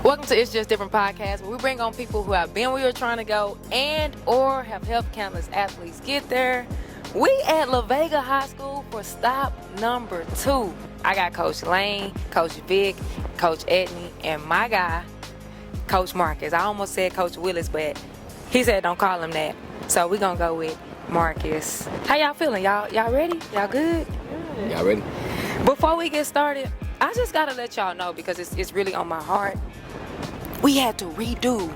Welcome to It's Just Different Podcast, where we bring on people who have been where you're trying to go and or have helped countless athletes get there. We at Vega High School for stop number 2. I got Coach Lane, Coach Vic, Coach Edney, and my guy, Coach Marcus. I almost said Coach Willis, but he said don't call him that. So we're going to go with Marcus. How y'all feeling? Y'all ready? Y'all good? Y'all ready? Before we get started, I just got to let y'all know because it's really on my heart. We had to redo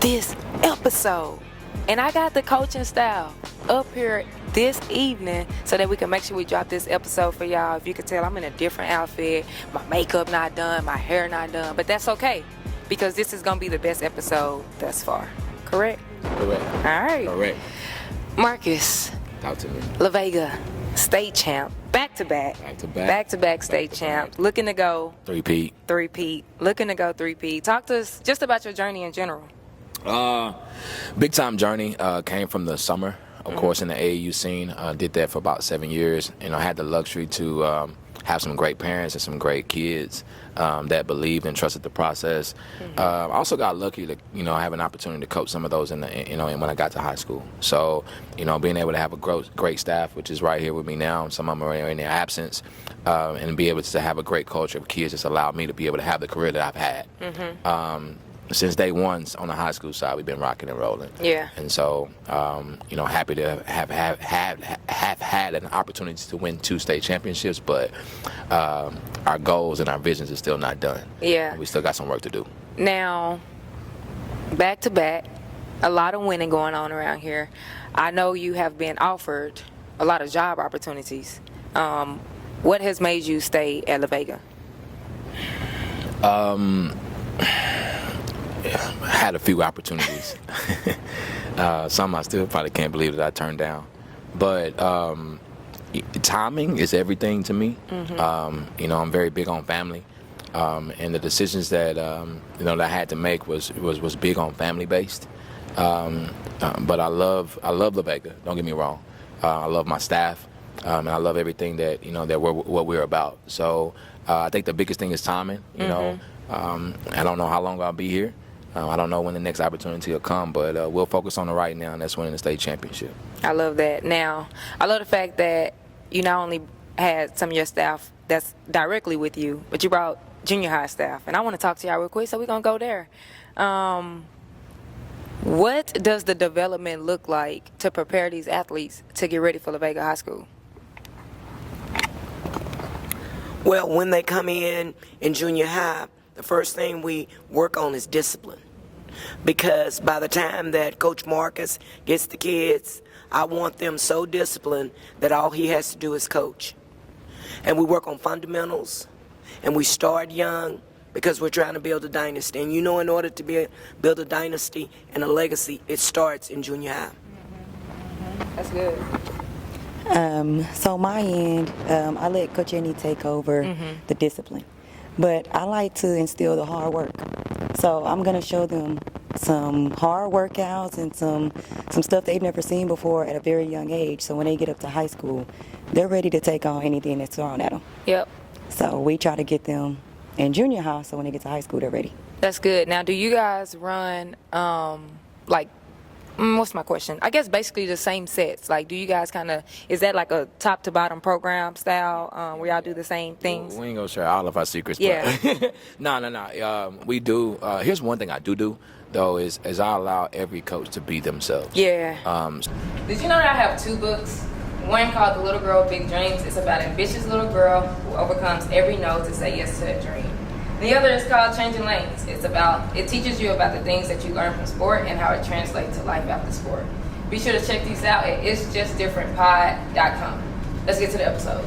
this episode. And I got the coaching staff up here this evening so that we can make sure we drop this episode for y'all. If you can tell, I'm in a different outfit. My makeup not done, my hair not done. But that's okay because this is going to be the best episode thus far. Correct? Correct. All right. Correct. Marcus. Talk to me. Vega, state champ. Back-to-back state champ. Looking to go Three-peat. Looking to go three-peat. Talk to us just about your journey in general. Big time journey. Came from the summer, of course, in the AAU scene. Did that for about 7 years. I had the luxury to have some great parents and some great kids that believed and trusted the process. I also got lucky to have an opportunity to coach some of those when I got to high school. So being able to have a great staff, which is right here with me now, some of them are in their absence, and be able to have a great culture of kids just allowed me to be able to have the career that I've had. Since day one on the high school side, we've been rocking and rolling. Yeah. And so, happy to have had an opportunity to win 2 state championships, but our goals and our visions are still not done. Yeah. We still got some work to do. Now, back to back, a lot of winning going on around here. I know you have been offered a lot of job opportunities. What has made you stay at La Vega? Had a few opportunities. Some I still probably can't believe that I turned down. But timing is everything to me. I'm very big on family. And the decisions that that I had to make was big on family based. But I love La Vega, don't get me wrong. I love my staff. And I love everything that that what we're about. So I think the biggest thing is timing. I don't know how long I'll be here. I don't know when the next opportunity will come, but we'll focus on the right now, and that's winning the state championship. I love that. Now, I love the fact that you not only had some of your staff that's directly with you, but you brought junior high staff. And I want to talk to y'all real quick, so we're going to go there. What does the development look like to prepare these athletes to get ready for La Vega High School? Well, when they come in junior high, the first thing we work on is discipline. Because by the time that Coach Marcus gets the kids, I want them so disciplined that all he has to do is coach. And we work on fundamentals, and we start young because we're trying to build a dynasty. And in order to build a dynasty and a legacy, it starts in junior high. That's good. So my end, I let Coach Edney take over the discipline. But I like to instill the hard work. So I'm going to show them some hard workouts and some stuff they've never seen before at a very young age. So when they get up to high school, they're ready to take on anything that's thrown at them. Yep. So we try to get them in junior high so when they get to high school, they're ready. That's good. Now, do you guys run, what's my question? I guess basically the same sets. Like, do you guys is that like a top to bottom program style where y'all do the same things? We ain't gonna share all of our secrets. Yeah. But no. We do. Here's one thing I do though is I allow every coach to be themselves. Yeah. Did you know that I have 2 books? One called The Little Girl with Big Dreams. It's about an ambitious little girl who overcomes every no to say yes to her dream. The other is called Changing Lanes. It teaches you about the things that you learn from sport and how it translates to life after sport. Be sure to check these out at itsjustdifferentpod.com. Let's get to the episode.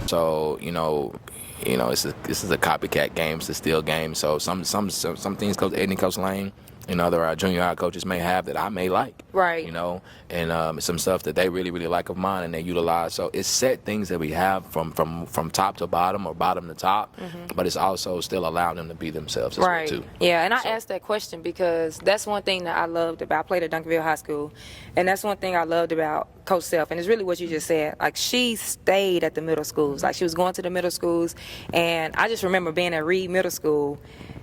So this is a copycat game. It's a steal game. So some things Coach Edney, Coach Lane, our junior high coaches may have that I may like. Right. You know, and some stuff that they really, really like of mine and they utilize. So it's set things that we have from top to bottom or bottom to top, but it's also still allowing them to be themselves as Right. well, too. Yeah, and I asked that question because that's one thing that I loved about, I played at Duncanville High School, and that's one thing I loved about Coach Self, and it's really what you just said. Like, she stayed at the middle schools. Like, she was going to the middle schools, and I just remember being at Reed Middle School,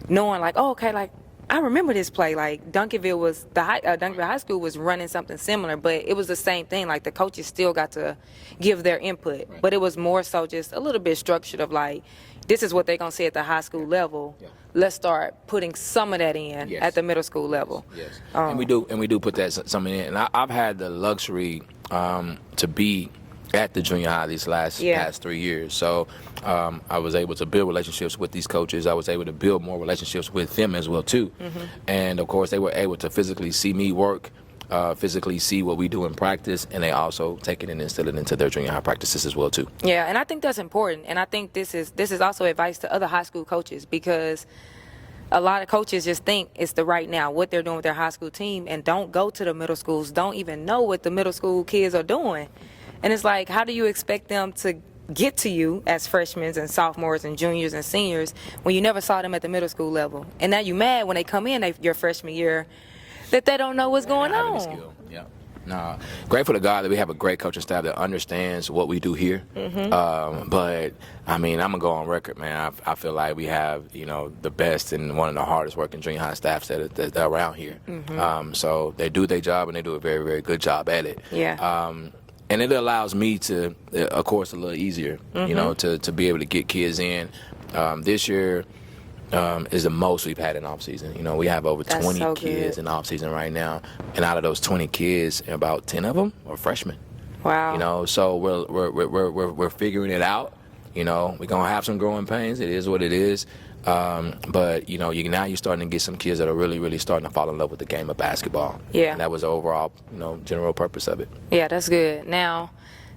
knowing like, oh, okay, like, I remember this play. Like, Duncanville High School was running something similar, but it was the same thing. Like, the coaches still got to give their input, but it was more so just a little bit structured of like, this is what they're gonna say at the high school level. Yeah. Let's start putting some of that in Yes. at the middle school level. Yes, and we do put that something in. And I've had the luxury to be at the junior high these past 3 years. So I was able to build relationships with these coaches. I was able to build more relationships with them as well too. And of course, they were able to physically see me work, physically see what we do in practice, and they also take it and instill it into their junior high practices as well too. Yeah, and I think that's important. And I think this is also advice to other high school coaches, because a lot of coaches just think it's the right now, what they're doing with their high school team, and don't go to the middle schools, don't even know what the middle school kids are doing. And it's like, how do you expect them to get to you as freshmen and sophomores and juniors and seniors when you never saw them at the middle school level? And now you mad when they come in your freshman year that they don't know what's going Having the on. skill. Yeah. No, grateful to God that we have a great coaching staff that understands what we do here. But I mean, I'm gonna go on record, man. I feel like we have, the best and one of the hardest working junior high staffs that are around here. So they do their job and they do a very, very good job at it. Yeah. And it allows me to, of course, a little easier, to be able to get kids in. This year is the most we've had in off season. We have over That's 20 so kids good. in off season right now, and out of those 20 kids, about 10 of them are freshmen. Wow. So we're figuring it out. We're gonna have some growing pains. It is what it is. But now you're starting to get some kids that are really, really starting to fall in love with the game of basketball. Yeah. And that was the overall, general purpose of it. Yeah, that's good. Now,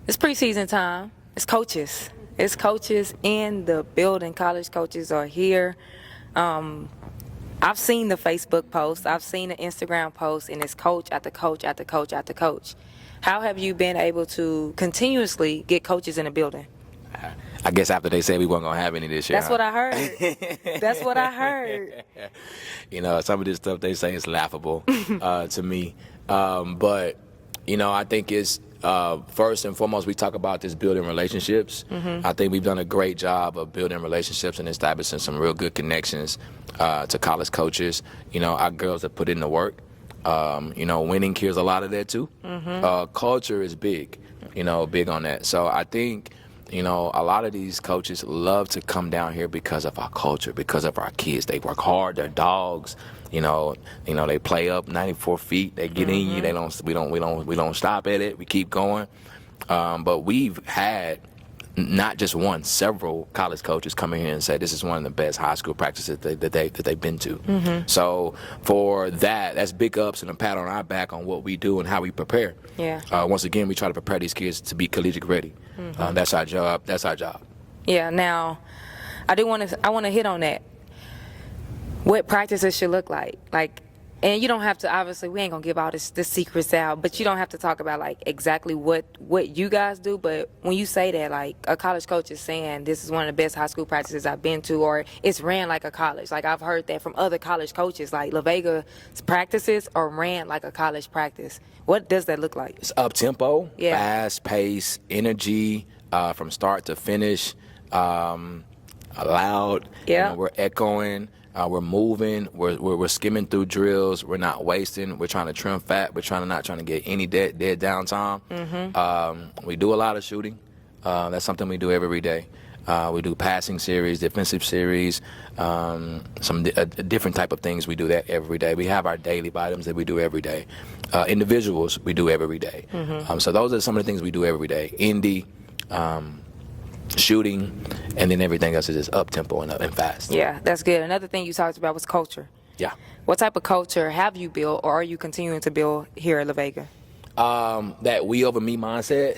it's preseason time. It's coaches. It's coaches in the building. College coaches are here. I've seen the Facebook posts. I've seen the Instagram posts, and it's coach after coach after coach after coach. How have you been able to continuously get coaches in the building? I guess after they said we weren't gonna have any this year. That's what I heard. That's what I heard. Some of this stuff they say is laughable to me. But I think it's first and foremost, we talk about this building relationships. I think we've done a great job of building relationships and establishing some real good connections to college coaches. Our girls have put in the work. Winning cares a lot of that too. Culture is big, big on that. So I think, a lot of these coaches love to come down here because of our culture, because of our kids. They work hard. They're dogs. They play up 94 feet. They get in you. We don't stop at it. We keep going. But we've had not just one, several college coaches come in here and say this is one of the best high school practices that they've been to. So for that's big ups and a pat on our back on what we do and how we prepare. Yeah. Once again, we try to prepare these kids to be collegiate ready. That's our job. That's our job. Yeah. Now, I want to hit on that. What practices should look like, and you don't have to, obviously we ain't gonna give all the secrets out, but you don't have to talk about like exactly what you guys do. But when you say that, like a college coach is saying this is one of the best high school practices I've been to, or it's ran like a college. Like I've heard that from other college coaches, like La Vega's practices are ran like a college practice. What does that look like? It's up tempo, Yeah. fast pace, energy from start to finish, loud. Yeah. We're echoing. We're moving. We're skimming through drills. We're not wasting. We're trying to trim fat. We're not trying to get any dead downtime. We do a lot of shooting. That's something we do every day. We do passing series, defensive series, some different type of things. We do that every day. We have our daily items that we do every day. Individuals we do every day. So those are some of the things we do every day. Indy. Shooting, and then everything else is just up tempo and fast. Yeah, that's good. Another thing you talked about was culture. Yeah. What type of culture have you built, or are you continuing to build here at La Vega? That we over me mindset.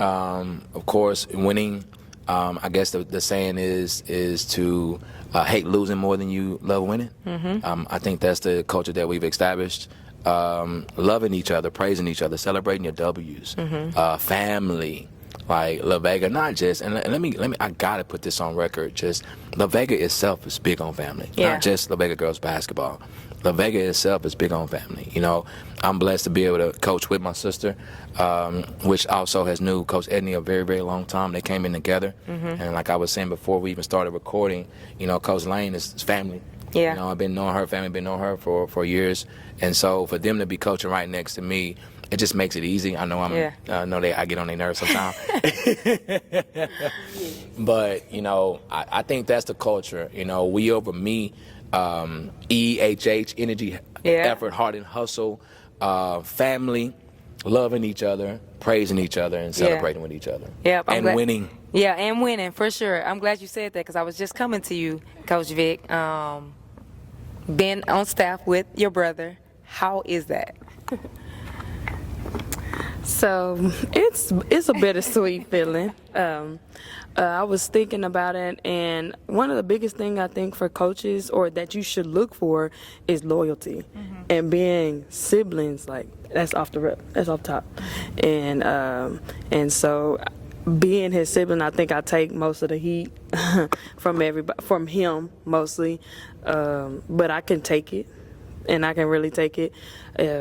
Of course, winning. I guess the saying is to hate losing more than you love winning. I think that's the culture that we've established. Loving each other, praising each other, celebrating your W's, family. Like La Vega, not just, and let me, I gotta put this on record. Just La Vega itself is big on family, not just La Vega girls basketball. La Vega itself is big on family. You know, I'm blessed to be able to coach with my sister, which also has knew Coach Edney a very, very long time. They came in together, and like I was saying before we even started recording, you know, Coach Lane is family. Yeah. You know, I've been knowing her family, been knowing her for years, and so for them to be coaching right next to me, it just makes it easy. I know I get on their nerves sometimes. But, you know, I think that's the culture. You know, we over me, EHH, energy, effort, heart, and hustle, family, loving each other, praising each other, and celebrating with each other. Yep, and winning. Yeah, and winning, for sure. I'm glad you said that because I was just coming to you, Coach Vic. Being on staff with your brother, how is that? So it's a bittersweet feeling. I was thinking about it, and one of the biggest things I think for coaches, or that you should look for, is loyalty, and being siblings. Like that's off the rip, that's off top, and so being his sibling, I think I take most of the heat from him mostly, but I can take it. And I can really take it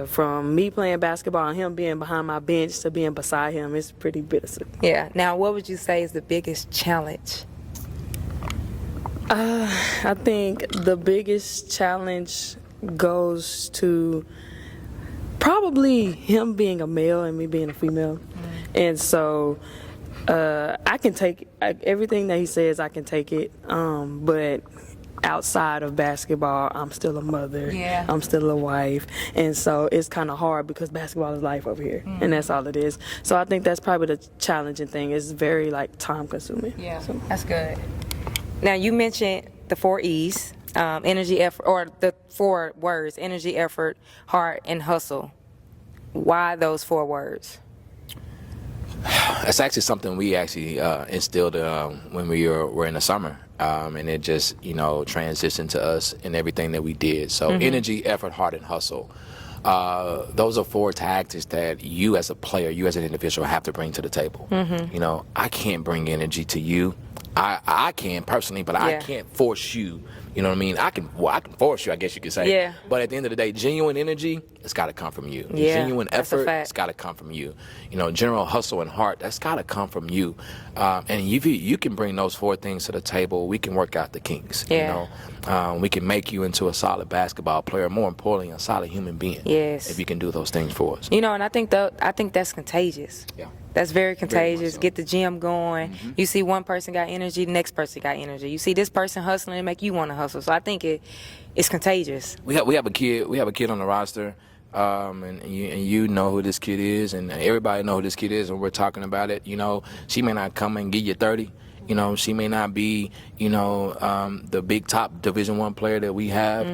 from me playing basketball and him being behind my bench to being beside him. It's pretty bittersweet. Yeah. Now, what would you say is the biggest challenge? I think the biggest challenge goes to probably him being a male and me being a female. And so I can take everything that he says, I can take it. But outside of basketball, I'm still a mother. Yeah. I'm still a wife. And so it's kind of hard because basketball is life over here. And that's all it is. So I think that's probably the challenging thing. It's very, like, time consuming. Yeah, so that's good. Now, you mentioned the 4 E's, energy, effort, or the 4 words, energy, effort, heart, and hustle. Why those 4 words? It's actually something we actually instilled when we were in the summer. And it just, you know, transitioned to us in everything that we did. So energy, effort, heart, and hustle. Those are 4 tactics that you as a player, you as an individual have to bring to the table. You know, I can't bring energy to you. I can personally, but I can't force you. You know what I mean? I can force you, I guess you could say. Yeah. But at the end of the day, genuine energy, it's got to come from you. Yeah, Genuine that's a effort, fact. it's got to come from you. You know, general hustle and heart, that's got to come from you. And if you can bring those 4 things to the table, we can work out the kinks. Yeah. You know, we can make you into a solid basketball player. More importantly, a solid human being. Yes. If you can do those things for us. You know, and I think that's contagious. Yeah. That's very contagious. so. Get the gym going. You see one person got energy, the next person got energy. You see this person hustling, it make you want to hustle. So I think it's contagious. We have a kid on the roster, and you know who this kid is, and everybody know who this kid is, and we're talking about it. You know, she may not come and give you 30. You know, she may not be, you know, the big top Division I player that we have.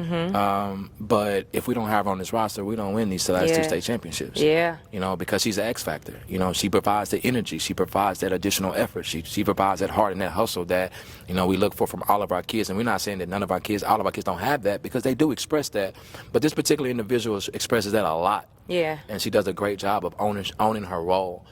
But if we don't have her on this roster, we don't win these last 2 state championships. Yeah. You know, because she's an X factor. You know, she provides the energy. She provides that additional effort. She provides that heart and that hustle that, you know, we look for from all of our kids. And we're not saying that all of our kids don't have that, because they do express that. But this particular individual expresses that a lot. Yeah. And she does a great job of owning her role,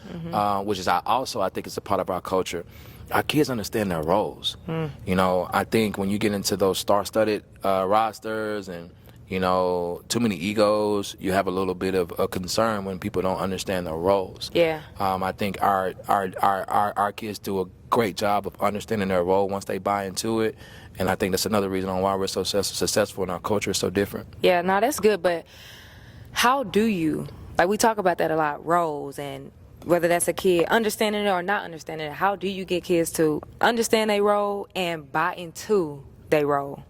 which is I think it's a part of our culture. Our kids understand their roles. You know, I think when you get into those star-studded rosters and, you know, too many egos, you have a little bit of a concern when people don't understand their roles. Yeah. I think our kids do a great job of understanding their role once they buy into it, and I think that's another reason on why we're so successful and our culture is so different. Yeah, no, that's good, but how do you, like we talk about that a lot, roles, and whether that's a kid understanding it or not understanding it, how do you get kids to understand their role and buy into their role?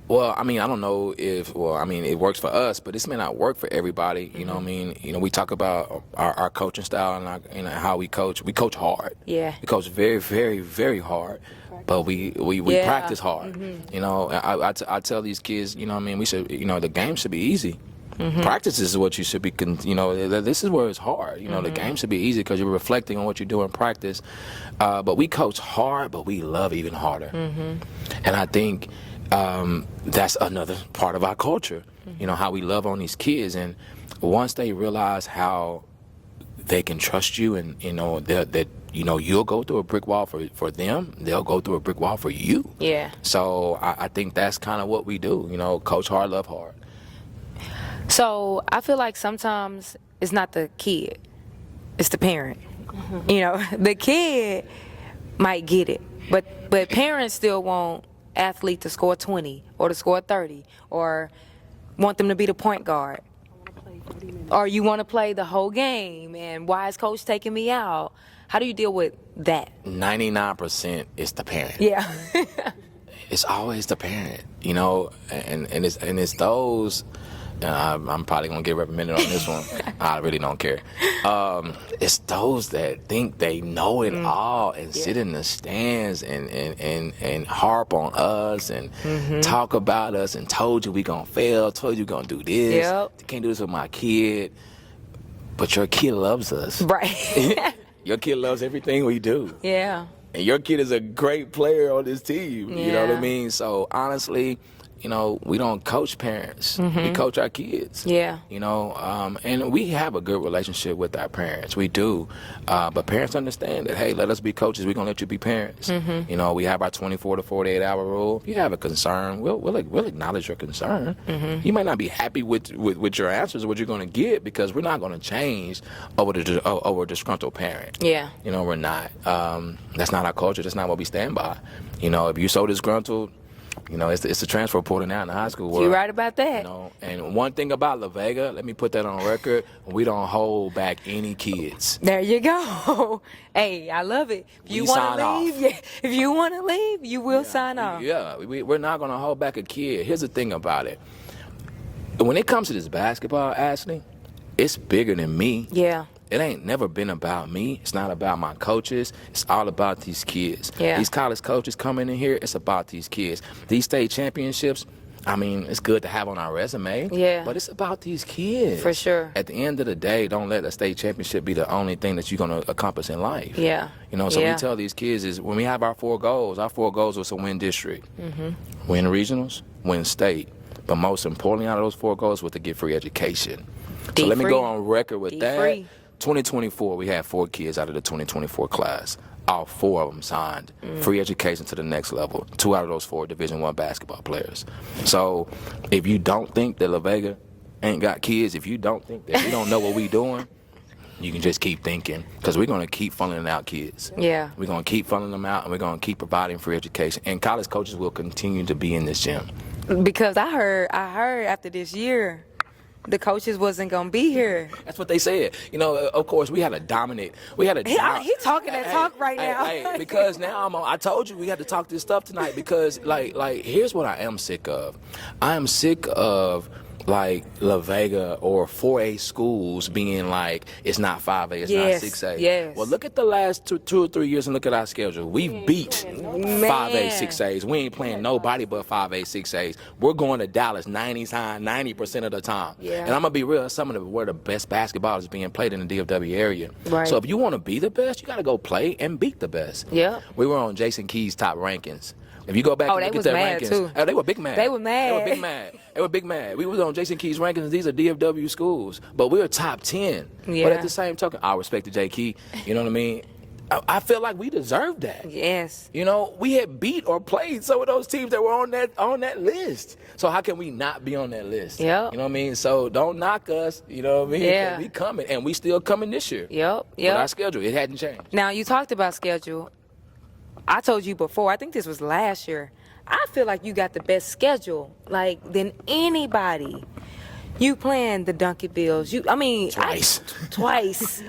Well, I mean, I don't know it works for us, but this may not work for everybody. You know what I mean? You know, we talk about our coaching style and how we coach. We coach hard. Yeah. We coach very, very, very hard. But we practice hard. You know, I tell these kids, you know what I mean, we should, you know, the game should be easy. Practice is what you should be, you know, this is where it's hard. You know, the game should be easy because you're reflecting on what you do in practice. But we coach hard, but we love even harder. And I think that's another part of our culture. You know, how we love on these kids, and once they realize how they can trust you, and you know that you know you'll go through a brick wall for them, they'll go through a brick wall for you. Yeah. So I think that's kind of what we do. You know, coach hard, love hard. So I feel like sometimes it's not the kid, it's the parent. You know, the kid might get it, but parents still want athlete to score 20 or to score 30 or want them to be the point guard. Or you want to play the whole game, and why is coach taking me out? How do you deal with that? 99% is the parent. Yeah. It's always the parent, you know, and it's those. I'm probably gonna get reprimanded on this one. I really don't care. It's those that think they know it all and sit in the stands and harp on us and talk about us and told you we gonna fail, told you gonna do this. Yep. You can't do this with my kid, but your kid loves us. Right. Your kid loves everything we do. Yeah. And your kid is a great player on this team. You know what I Yeah. mean? So honestly, you know, we don't coach parents. We coach our kids. Yeah. You know, and we have a good relationship with our parents. We do. But parents understand that, hey, let us be coaches. We're going to let you be parents. You know, we have our 24 to 48-hour rule. If you have a concern, we'll acknowledge your concern. You might not be happy with your answers or what you're going to get, because we're not going to change over a disgruntled parent. Yeah. You know, we're not. That's not our culture. That's not what we stand by. You know, if you're so disgruntled, you know, it's the transfer portal now in the high school world. You're right about that. You know, and one thing about La Vega, let me put that on record, we don't hold back any kids. There you go. Hey, I love it. If you We want sign to off. leave, if you want to leave, you will sign off. Yeah, we're not going to hold back a kid. Here's the thing about it. When it comes to this basketball, Ashley, it's bigger than me. Yeah. It ain't never been about me. It's not about my coaches. It's all about these kids. Yeah. These college coaches coming in here, it's about these kids. These state championships, I mean, it's good to have on our resume. Yeah. But it's about these kids. For sure. At the end of the day, don't let a state championship be the only thing that you're going to accomplish in life. Yeah. You know, so Yeah. we tell these kids is when we have our 4 goals was to win district, win regionals, win state. But most importantly, out of those 4 goals was to get free education. So let me go on record with that. D-free. 2024, we had 4 kids out of the 2024 class. All 4 of them signed free education to the next level. 2 out of those 4 Division I basketball players. So if you don't think that La Vega ain't got kids, if you don't think that we don't know what we doing, you can just keep thinking, because we're going to keep funneling out kids. Yeah. We're going to keep funneling them out, and we're going to keep providing free education. And college coaches will continue to be in this gym. Because I heard after this year, the coaches wasn't gonna be here. That's what they said. You know, of course, we had a dominant. He talking that talk right now. Hey, because now I told you we had to talk this stuff tonight, because like here's what I am sick of. I am sick of like La Vega or 4A schools being like, it's not 5A, it's Yes, not 6A. yes. Well, look at the last two or three years and look at our schedule. We've beat 5A, 6As. We ain't playing nobody but 5A, 6As. We're going to Dallas 90% of the time. Yeah. And I'm going to be real, some of where the best basketball is being played in the DFW area. Right. So if you want to be the best, you got to go play and beat the best. Yeah. We were on Jason Key's top rankings. If you go back and they look was at their mad, rankings, too. They were big mad. They were mad. They were big mad. They were big mad. We was on Jason Key's rankings. These are DFW schools, but we're top 10. Yeah. But at the same token, I respect to J. Key. You know what I mean? I feel like we deserve that. Yes. You know, we had beat or played some of those teams that were on that list. So how can we not be on that list? Yep. You know what I mean? So don't knock us. You know what I mean? 'Cause Yeah. we coming, and we still coming this year. Yep. With our Yep. schedule, it hadn't changed. Now you talked about schedule. I told you before. I think this was last year. I feel like you got the best schedule, like than anybody. You playing the Duncanvilles. Twice. Twice.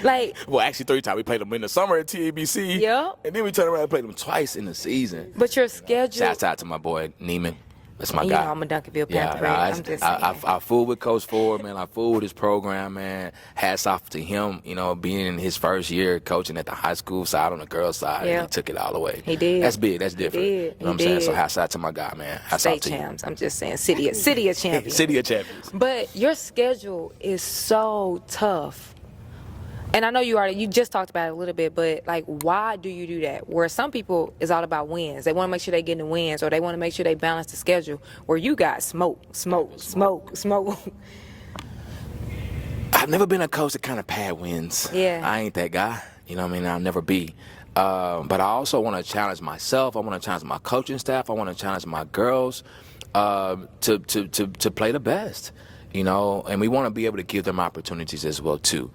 Like, Well, actually 3 times. We played them in the summer at TABC. Yep. And then we turned around and played them twice in the season. but your schedule. Shouts out to my boy Neiman. That's my You guy. know I'm a Duncanville Yeah, Panther. no, I'm just saying. I fool with Coach Ford, man. I fool with his program, man. Hats off to him, you know, being in his first year coaching at the high school side on the girls' side. Yeah. And he took it all the way. He did. That's big. That's different. did. You know what I'm He saying? So did. hats out to my guy, man. Hats off State to you. champs. I'm just saying, city of champions. City of champions. But your schedule is so tough. And I know you just talked about it a little bit, but like, why do you do that? Where some people it's all about wins. They want to make sure they get the wins, or they want to make sure they balance the schedule. Where you got smoke. I've never been a coach that kind of pad wins. Yeah. I ain't that guy. You know what I mean? I'll never be. But I also want to challenge myself. I want to challenge my coaching staff. I want to challenge my girls to play the best. You know, and we want to be able to give them opportunities as well too.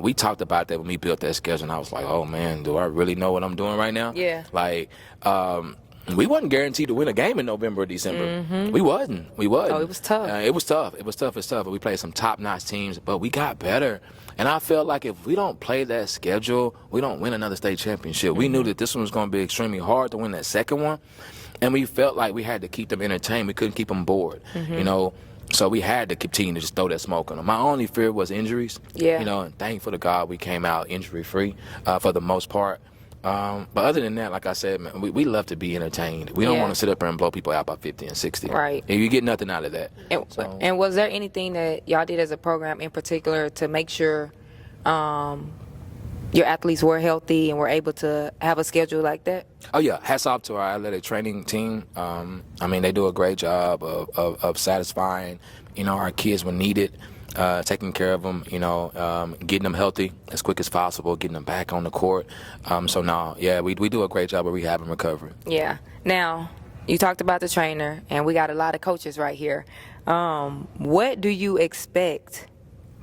We talked about that when we built that schedule, and I was like, oh man, do I really know what I'm doing right now? Yeah. Like, we wasn't guaranteed to win a game in November or December. We wasn't. Oh, it was tough. It was tough. But we played some top-notch teams, but we got better. And I felt like if we don't play that schedule, we don't win another state championship. We knew that this one was going to be extremely hard to win that second one, and we felt like we had to keep them entertained. We couldn't keep them bored, you know. So we had to continue to just throw that smoke on them. My only fear was injuries. Yeah. You know, and thankful to God we came out injury-free for the most part. But other than that, like I said, man, we love to be entertained. We don't want to sit up there and blow people out by 50 and 60. Right. And you get nothing out of that. And was there anything that y'all did as a program in particular to make sure your athletes were healthy and were able to have a schedule like that? Oh, yeah. Hats off to our athletic training team. I mean, they do a great job of satisfying, you know, our kids when needed, taking care of them, you know, getting them healthy as quick as possible, getting them back on the court. So, no, yeah, we do a great job of rehab and recovery. Yeah. Now, you talked about the trainer, and we got a lot of coaches right here. What do you expect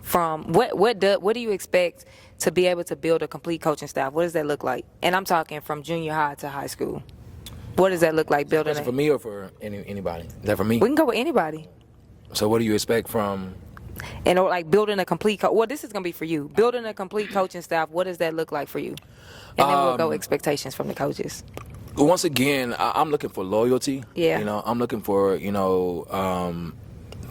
from what do you expect to be able to build a complete coaching staff? What does that look like? And I'm talking from junior high to high school. What does that look like building? Is it for me or for anybody? Is that for me? We can go with anybody. So what do you expect from? And like building a complete well, this is gonna be for you. Building a complete coaching staff. What does that look like for you? And then we'll go expectations from the coaches. Once again, I'm looking for loyalty. Yeah. You know, I'm looking for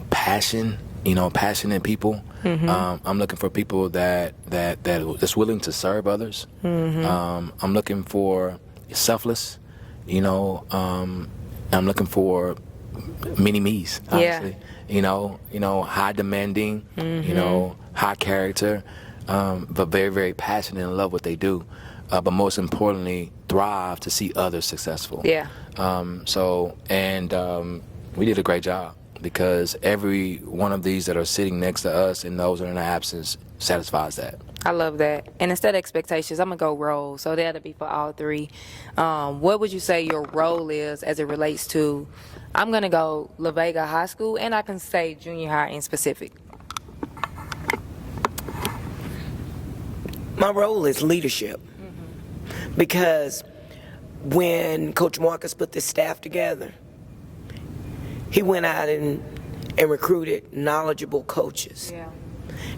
passion. You know, passionate people. I'm looking for people that's willing to serve others. I'm looking for selfless. You know, I'm looking for mini me's. Honestly. Yeah. You know, high demanding. You know, high character, but very, very passionate and love what they do. But most importantly, thrive to see others successful. Yeah. We did a great job, because every one of these that are sitting next to us and those that are in absence satisfies that. I love that. And instead of expectations, I'm going to go role. So that'll be for all three. What would you say your role is as it relates to, I'm going to go La Vega High School, and I can say junior high in specific. My role is leadership. Because when Coach Marcus put this staff together, he went out and recruited knowledgeable coaches. Yeah.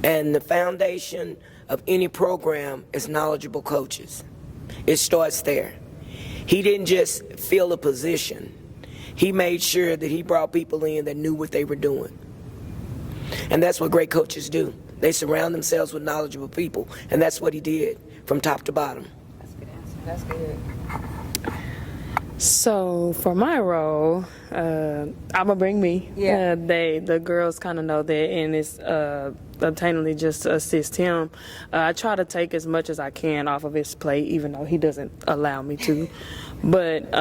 And the foundation of any program is knowledgeable coaches. It starts there. He didn't just fill a position. He made sure that he brought people in that knew what they were doing. And that's what great coaches do. They surround themselves with knowledgeable people. And that's what he did from top to bottom. That's good. So for my role, I'ma bring me. Yeah. The girls kind of know that, and it's obtainably just to assist him. I try to take as much as I can off of his plate, even though he doesn't allow me to. But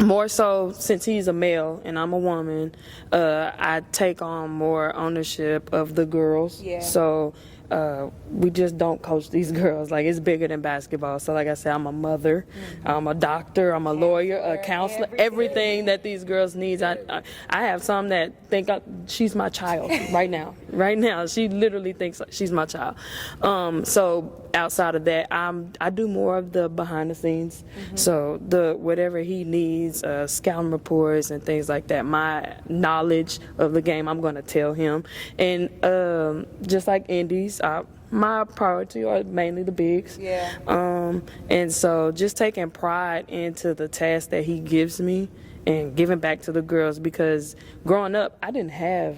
more so, since he's a male and I'm a woman, I take on more ownership of the girls. Yeah. So we just don't coach these girls. Like, it's bigger than basketball. So like I said, I'm a mother, I'm a doctor, I'm a lawyer, a counselor, everything that these girls need. I have some that think she's my child right now. Right now, she literally thinks she's my child. So outside of that, I do more of the behind the scenes. So whatever he needs, scouting reports and things like that, my knowledge of the game, I'm going to tell him. And just like Indies, my priority are mainly the bigs. Yeah. And so just taking pride into the task that he gives me and giving back to the girls, because growing up, I didn't have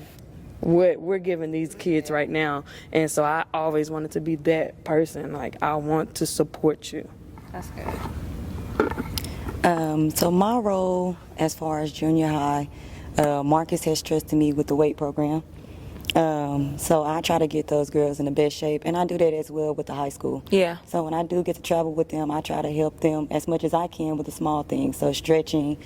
what we're giving these kids right now. And so I always wanted to be that person. Like, I want to support you. That's good. So my role as far as junior high, Marcus has trusted me with the weight program. So I try to get those girls in the best shape, and I do that as well with the high school. Yeah. So when I do get to travel with them, I try to help them as much as I can with the small things. So stretching,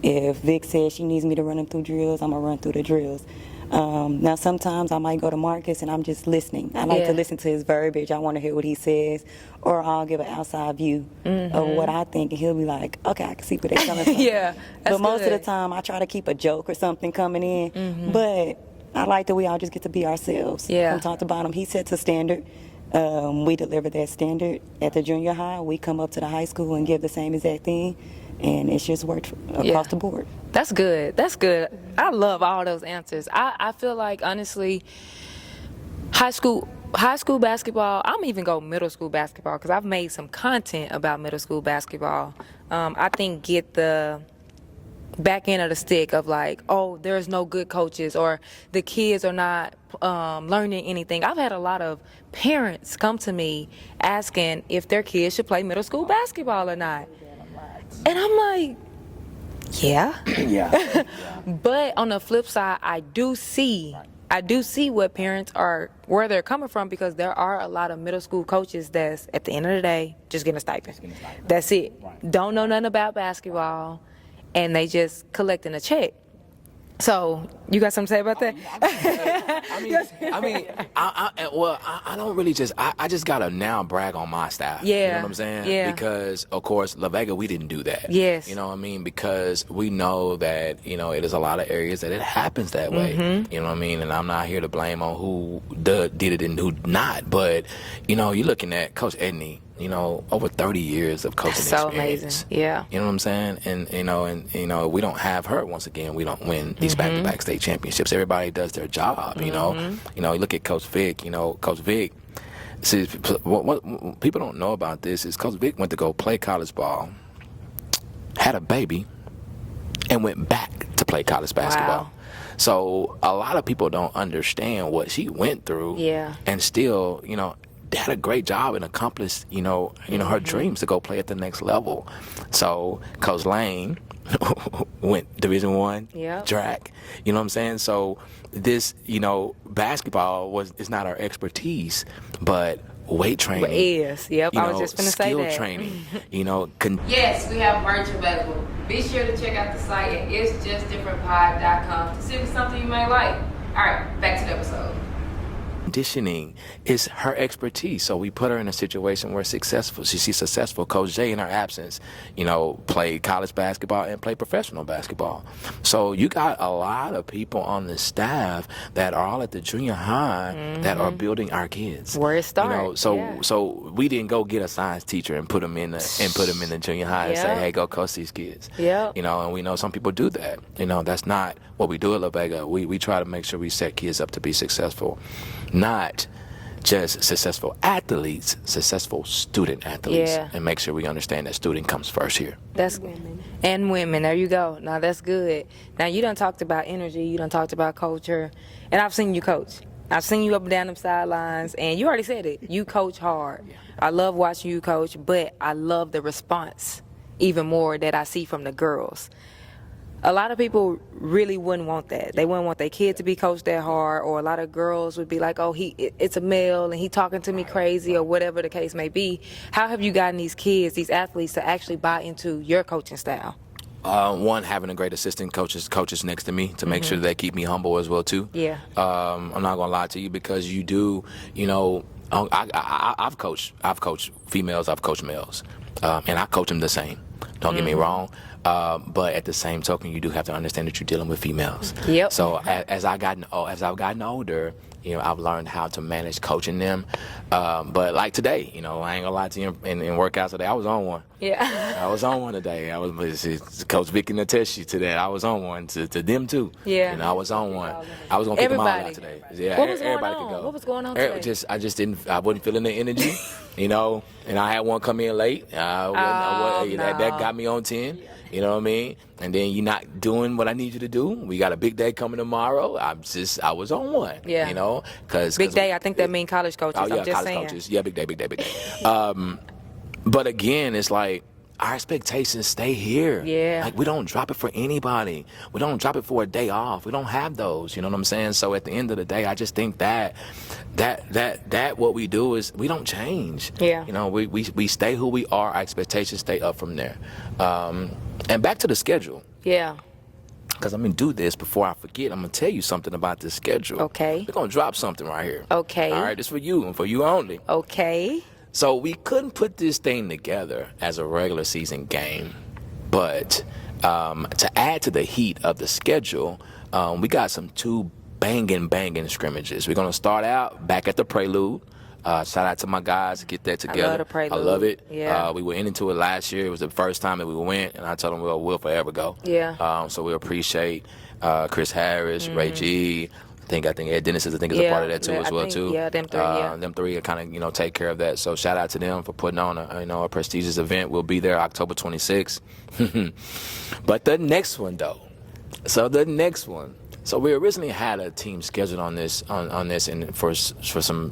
if Vic says she needs me to run them through drills, I'm gonna run through the drills. Now sometimes I might go to Marcus and I'm just listening. I like Yeah. to listen to his verbiage. I want to hear what he says, or I'll give an outside view of what I think, and he'll be like, "Okay, I can see where they're coming from." Yeah, that's But most of the good. time, I try to keep a joke or something coming in. But I like that we all just get to be ourselves. Yeah. From top to bottom, he sets a standard. We deliver that standard at the junior high. We come up to the high school and give the same exact thing, and it's just worked across the board. That's good. That's good. I love all those answers. I feel like, honestly, high school basketball, I'm even go middle school basketball, because I've made some content about middle school basketball. I think get the back end of the stick of like, oh, there's no good coaches, or the kids are not learning anything. I've had a lot of parents come to me asking if their kids should play middle school basketball or not. And I'm like, yeah. Yeah. But on the flip side, I do see what parents are, where they're coming from, because there are a lot of middle school coaches that's at the end of the day just getting a stipend. That's it. Don't know nothing about basketball, and they just collecting a check. So you got something to say about that? I don't really I just gotta now brag on my staff. You Yeah, know what I'm saying? yeah. Because of course, La Vega, we didn't do that. Yes. You know what I mean? Because we know that, it is a lot of areas that it happens that way. Mm-hmm. You know what I mean? And I'm not here to blame on who did it and who not. But, you're looking at Coach Edney, over 30 years of coaching So experience. amazing. Yeah. You know what I'm saying? And we don't have her once again. We don't win these back-to-back state championships. Everybody does their job, you look at Coach Vic, Coach Vic. See, what people don't know about this is Coach Vic went to go play college ball, had a baby, and went back to play college basketball. Wow. So a lot of people don't understand what she went through. Yeah. And still, had a great job and accomplished, her dreams to go play at the next level. So Coach Lane went Division I, Yep. track. You know what I'm saying? So this, basketball is not our expertise, but weight training. Yep. I was just gonna say skill that. training. Yes, we have merch available. Be sure to check out the site at itsjustdifferentpod.com to see if it's something you may like. All right, back to the episode. Conditioning is her expertise, so we put her in a situation where she's successful. Coach Jay, in her absence, played college basketball and played professional basketball. So you got a lot of people on the staff that are all at the junior high that are building our kids. Where it starts. So we didn't go get a science teacher and put them in the junior high and say, Yeah. hey, go coach these kids. Yeah. And we know some people do that. That's not what we do at La Vega. We try to make sure we set kids up to be successful. Not just successful athletes, successful student athletes, Yeah. and make sure we understand that student comes first here. That's and women. There you go. Now that's good. Now you done talked about energy. You done talked about culture, and I've seen you coach. I've seen you up and down them sidelines, and you already said it. You coach hard. I love watching you coach, but I love the response even more that I see from the girls. A lot of people really wouldn't want that. They wouldn't want their kid to be coached that hard, or a lot of girls would be like, oh, it's a male and he talking to me crazy, or whatever the case may be. How have you gotten these kids, these athletes, to actually buy into your coaching style? One, having a great assistant coaches next to me to make sure that they keep me humble as well too. Yeah. I'm not gonna lie to you, because you do, I've coached females, I've coached males, and I coach them the same. Don't get me wrong. But at the same token, you do have to understand that you're dealing with females. Yep. So as I've gotten older, I've learned how to manage coaching them. But like today, I ain't gonna lie to you, in workouts today, I was on one. Yeah. I was on one today. Coach Vic can attest you to that. I was on one to them too. Yeah. I was on one. I was gonna kick them all out Everybody. today. Yeah. What was going everybody on? could go. What was going on today? I wasn't feeling the energy, and I had one come in late. That got me on 10. You know what I mean? And then you're not doing what I need you to do. We got a big day coming tomorrow. I was on one. Yeah. Cause Big day, I think that mean college coaches. Oh yeah, I'm just college saying. coaches. Yeah, big day. But again, it's like our expectations stay here. Yeah. Like, we don't drop it for anybody. We don't drop it for a day off. We don't have those. You know what I'm saying? So at the end of the day, I just think that what we do is we don't change. Yeah. You know, we stay who we are. Our expectations stay up from there. And back to the schedule. Yeah. Because I'm going to do this before I forget. I'm going to tell you something about this schedule. Okay. We're going to drop something right here. Okay. All right, this for you and for you only. Okay. So we couldn't put this thing together as a regular season game, but to add to the heat of the schedule, we got some two banging scrimmages. We're gonna start out back at the Prelude. Shout out to my guys, get that together. I love the Prelude. I love it. Yeah. We went into it last year. It was the first time that we went, and I told them we'll forever go. Yeah. So we appreciate Chris Harris, Ray G. I think Ed Dennis is a part of that too as well too. Yeah, them three. Yeah. Them three kind of take care of that. So shout out to them for putting on a prestigious event. We'll be there October 26th. But the next one though. So we originally had a team scheduled on this, and for some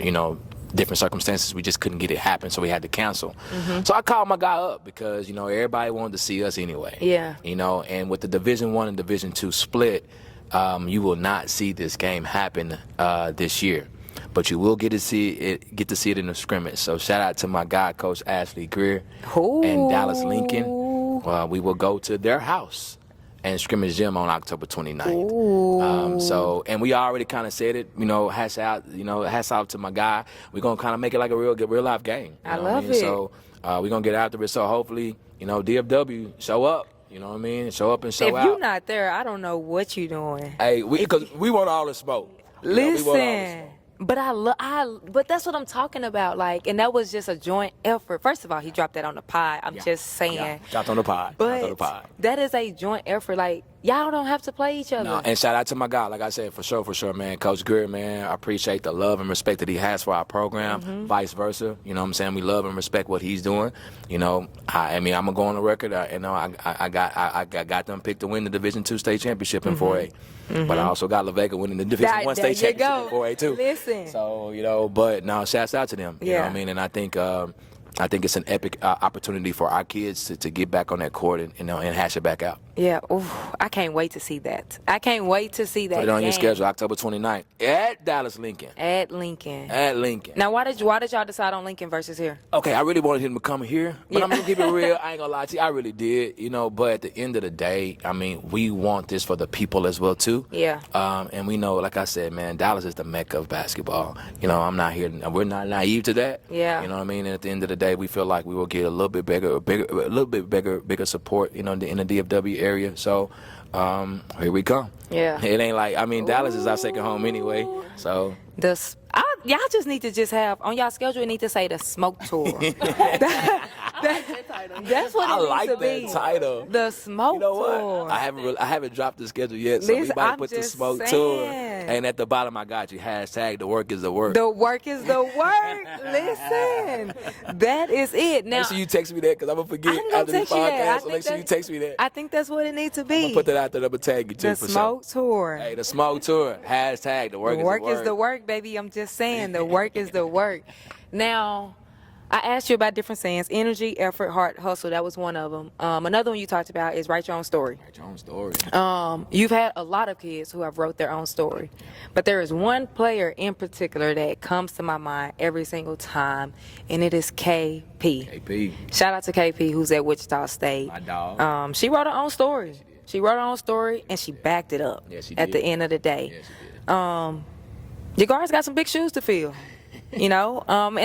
different circumstances we just couldn't get it happen, so we had to cancel. So I called my guy up because everybody wanted to see us anyway. Yeah. And with the Division I and Division II split. You will not see this game happen this year, but you will get to see it in the scrimmage. So shout out to my guy, Coach Ashley Greer and Dallas Lincoln. We will go to their house and scrimmage them on October 29th. And we already kind of said it. Hats out to my guy. We're gonna kind of make it like a real life game. I love it. So we're gonna get after it. So hopefully, DFW show up. You know what I mean? Show up and show out. If you're not there, I don't know what you're doing. Hey, because we want all the smoke. Listen, but but that's what I'm talking about. Like, and that was just a joint effort. First of all, he dropped that on the pod. I'm just saying. Yeah, dropped on the pod. But that is a joint effort. Like, y'all don't have to play each other. No, and shout out to my guy. Like I said, for sure, man. Coach Greer, man. I appreciate the love and respect that he has for our program. Vice versa. You know what I'm saying? We love and respect what he's doing. I'm gonna go on the record. I got them picked to win the Division II state championship in 4A. But I also got La Vega winning the Division I state championship in 4A too. Listen. So but no, shouts out to them. You know what I mean? And I think it's an epic opportunity for our kids to get back on that court and hash it back out. Yeah, I can't wait to see that. Put it on your schedule, October 29th at Dallas Lincoln. At Lincoln. Now, why did y'all decide on Lincoln versus here? Okay, I really wanted him to come here, but I'm gonna keep it real. I ain't gonna lie to you, I really did. But at the end of the day, we want this for the people as well too. Yeah. And we know, like I said, man, Dallas is the mecca of basketball. I'm not here. We're not naive to that. Yeah. You know what I mean? And at the end of the day, we feel like we will get a little bit bigger support. In the DFW area. So here we come. Yeah. It ain't like Dallas is our second home anyway. So y'all just need to have on y'all schedule. You need to say the smoke tour. That's what it needs to be. I like that title. The smoke tour. I haven't dropped the schedule yet, so we might put the smoke tour. And at the bottom, I got you. # the work is the work. The work is the work. Listen, that is it. Now, make sure you text me that because I'm gonna forget after the podcast. So make sure you text me that. I think that's what it needs to be. I'm gonna put that out there. I'm gonna tag you too. The smoke tour. Hey, the smoke tour. # the work is the work. The work is the work, baby. I'm just saying, the work is the work. Now, I asked you about different sayings: energy, effort, heart, hustle. That was one of them. Another one you talked about is write your own story. Write your own story. You've had a lot of kids who have wrote their own story, but there is one player in particular that comes to my mind every single time, and it is KP. KP. Shout out to KP, who's at Wichita State. My dog. She wrote her own story. She wrote her own story, and she backed it up. Yeah, she at did. the end of the day. Yeah, she did. Your guards got some big shoes to fill. And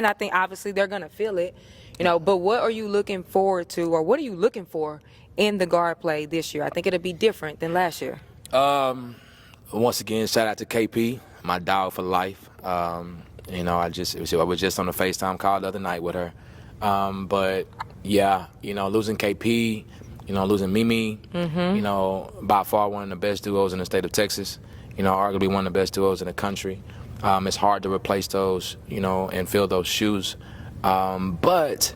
I think obviously they're gonna feel it, but what are you looking forward to, or what are you looking for in the guard play this year? I think it'll be different than last year. Once again, shout out to KP, my dog for life. I was just on a FaceTime call the other night with her. But yeah, losing KP, losing Mimi, by far one of the best duos in the state of Texas. Arguably one of the best duos in the country. It's hard to replace those, and fill those shoes. But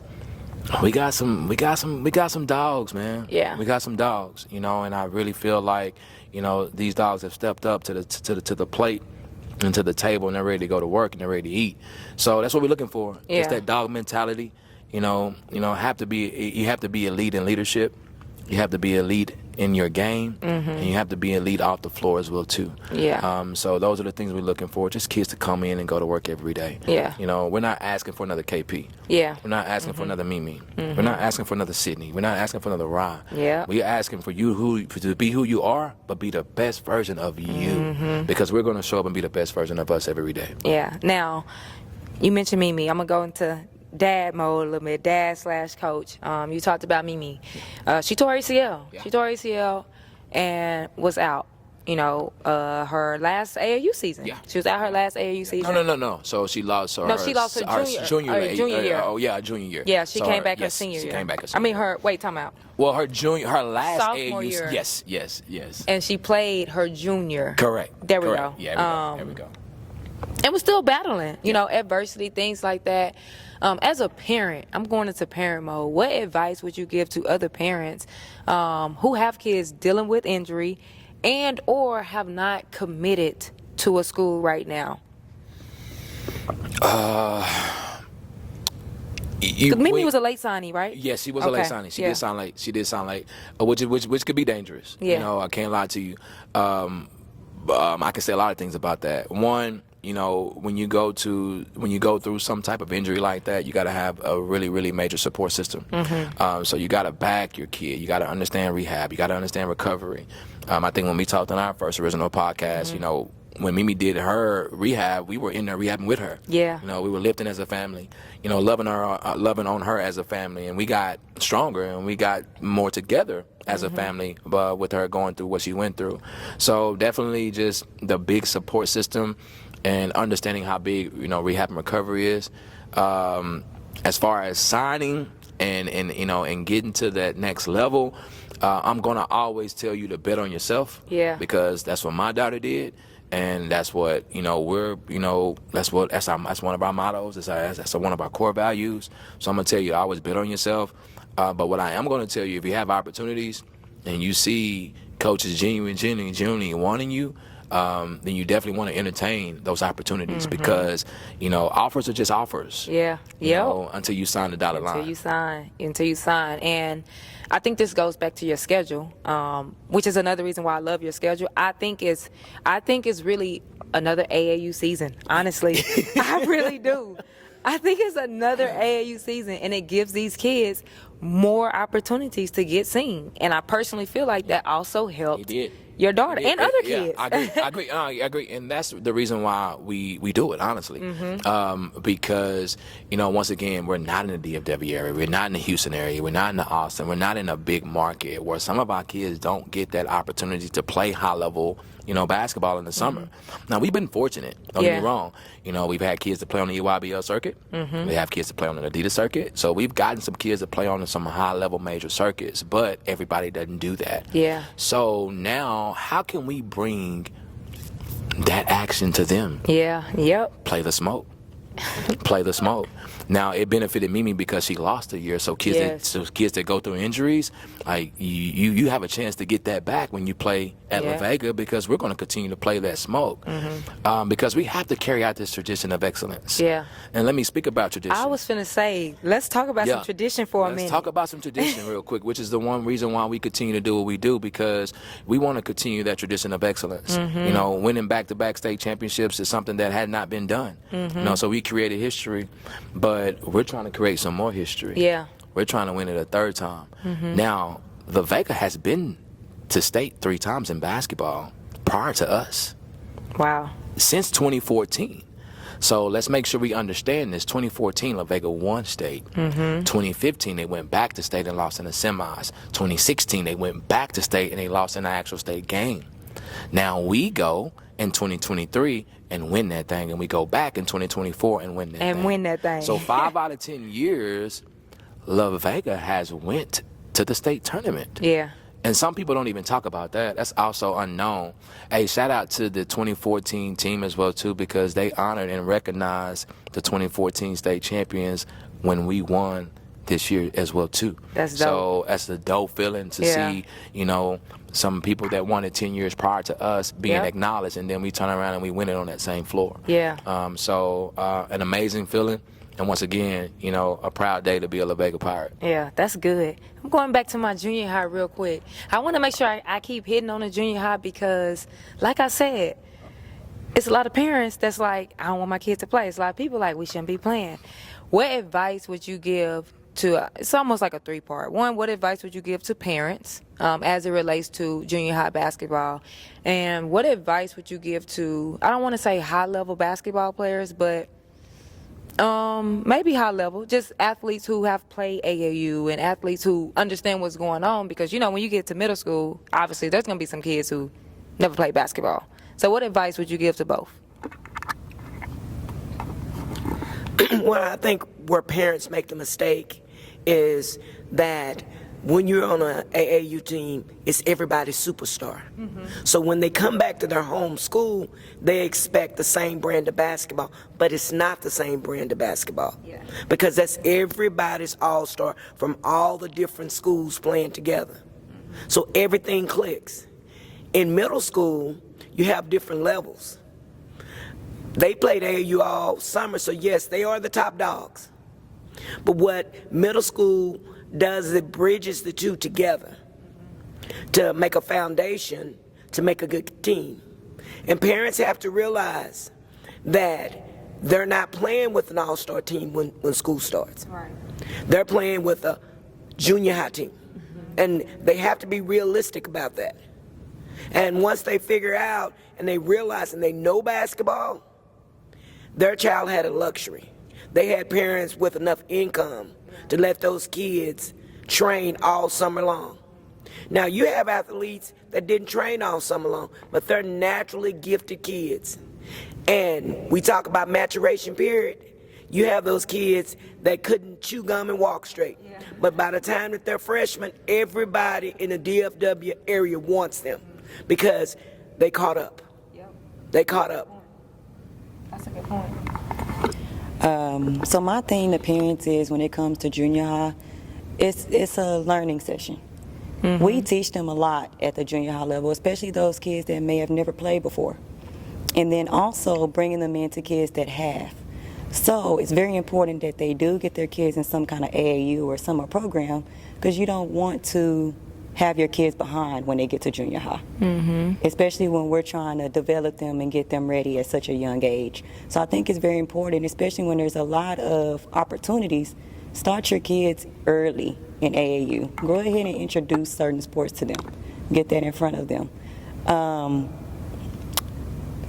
we got some dogs, man. Yeah. We got some dogs, and I really feel like, these dogs have stepped up to the plate and to the table, and they're ready to go to work and they're ready to eat. So that's what we're looking for. Yeah. Just that dog mentality, have to be elite in leadership. You have to be elite in your game, and you have to be elite off the floor as well too. Yeah. So those are the things we're looking for. Just kids to come in and go to work every day. Yeah. We're not asking for another KP. Yeah. We're not asking for another Mimi. We're not asking for another Sydney. We're not asking for another Ra. Yeah. We're asking for you to be who you are, but be the best version of you. Because we're going to show up and be the best version of us every day. Yeah. Now, you mentioned Mimi. I'm gonna go into dad mode a little bit, dad/coach. You talked about Mimi. She tore ACL. Yeah. She tore ACL and was out. Her last AAU season. Yeah. She was out her last AAU season. No. So she lost her. No, she lost her junior year. Junior year. Yeah, she So came back her yes, senior she year. came back her I mean, senior year. time out. Well, her last Sophomore AAU. year. Yes. And she played her junior. Correct. There we Correct. go. Yeah, there we go. And was still battling, adversity, things like that. As a parent, I'm going into parent mode. What advice would you give to other parents who have kids dealing with injury and or have not committed to a school right now? Mimi was a late signee, right? Yes, she was a late signing. She did sound like, which could be dangerous. Yeah. I can't lie to you. I can say a lot of things about that. One, when you go through some type of injury like that, you got to have a really, really major support system. So you got to back your kid. You got to understand rehab. You got to understand recovery. I think when we talked on our first original podcast, when Mimi did her rehab, we were in there rehabbing with her. Yeah. We were lifting as a family, loving on her as a family, and we got stronger and we got more together as a family, with her going through what she went through. So definitely just the big support system and understanding how big, rehab and recovery is. As far as signing and getting to that next level, I'm gonna always tell you to bet on yourself. Yeah. Because that's what my daughter did. And that's what that's one of our mottos. That's one of our core values. So I'm gonna tell you, always bet on yourself. But what I am gonna tell you, if you have opportunities and you see coaches genuinely wanting you, then you definitely want to entertain those opportunities because offers are just offers. Yeah. Until you sign the dotted line. Until you sign. And I think this goes back to your schedule, which is another reason why I love your schedule. I think it's really another AAU season, honestly. I really do. I think it's another AAU season, and it gives these kids more opportunities to get seen. And I personally feel like that also helped your daughter and other kids. I agree. And that's the reason why we do it, honestly. Because, once again, we're not in the DFW area. We're not in the Houston area. We're not in the Austin. We're not in a big market where some of our kids don't get that opportunity to play high level basketball in the summer. Now, we've been fortunate. Don't get me wrong. We've had kids to play on the EYBL circuit. We have kids to play on the Adidas circuit. So we've gotten some kids to play on some high-level major circuits, but everybody doesn't do that. Yeah. So now, how can we bring that action to them? Yeah. Yep. Play the smoke. Play the smoke. Now, it benefited Mimi because she lost a year. So kids that go through injuries, like you have a chance to get that back when you play at La Vega, because we're going to continue to play that smoke. Because we have to carry out this tradition of excellence. Yeah. And let me speak about tradition. I was finna say, let's talk about some tradition for a minute. Let's talk about some tradition real quick, which is the one reason why we continue to do what we do, because we want to continue that tradition of excellence. Winning back-to-back state championships is something that had not been done. So we created history, but we're trying to create some more history. Yeah. We're trying to win it a third time. Now, the Vega has been to state 3 times in basketball prior to us. Wow. Since 2014. So let's make sure we understand this. 2014, La Vega won state. 2015, they went back to state and lost in the semis. 2016, they went back to state and they lost in the actual state game. Now we go in 2023 and win that thing, and we go back in 2024 and win that thing. So 5 out of 10 years, La Vega has went to the state tournament. Yeah. And some people don't even talk about that. That's also unknown. Hey, shout out to the 2014 team as well, too, because they honored and recognized the 2014 state champions when we won this year as well, too. That's dope. So that's a dope feeling to see, some people that won it 10 years prior to us being acknowledged, and then we turn around and we win it on that same floor. Yeah. So an amazing feeling. And once again, you know, a proud day to be a La Vega Pirate. Yeah, that's good. I'm going back to my junior high real quick. I want to make sure I keep hitting on the junior high because, like I said, it's a lot of parents that's like, I don't want my kids to play. It's a lot of people like, we shouldn't be playing. What advice would you give to, it's almost like a three-part. One, what advice would you give to parents as it relates to junior high basketball? And what advice would you give to, I don't want to say high-level basketball players, but maybe high level, just athletes who have played AAU and athletes who understand what's going on, because you know when you get to middle school, obviously there's going to be some kids who never played basketball. So what advice would you give to both? Well, I think where parents make the mistake is that when you're on an AAU team, it's everybody's superstar. So when they come back to their home school, they expect the same brand of basketball, but it's not the same brand of basketball. Because that's everybody's all-star from all the different schools playing together. So everything clicks. In middle school, you have different levels. They played AAU all summer, so yes, they are the top dogs. But what middle school does is it bridges the two together to make a foundation to make a good team. And parents have to realize that they're not playing with an all-star team when school starts. Right. They're playing with a junior high team. And they have to be realistic about that. And once they figure out and they realize and they know basketball, their child had a luxury. They had parents with enough income to let those kids train all summer long. Now, you have athletes that didn't train all summer long, but they're naturally gifted kids. And we talk about maturation period. You have those kids that couldn't chew gum and walk straight. But by the time that they're freshmen, everybody in the DFW area wants them because they caught up. They caught up. That's a good point. So my thing to parents is when it comes to junior high, it's a learning session. We teach them a lot at the junior high level, especially those kids that may have never played before. And then also bringing them into kids that have. So it's very important that they do get their kids in some kind of AAU or summer program, because you don't want to have your kids behind when they get to junior high, especially when we're trying to develop them and get them ready at such a young age. So I think it's very important, especially when there's a lot of opportunities, start your kids early in AAU. Go ahead and introduce certain sports to them. Get that in front of them.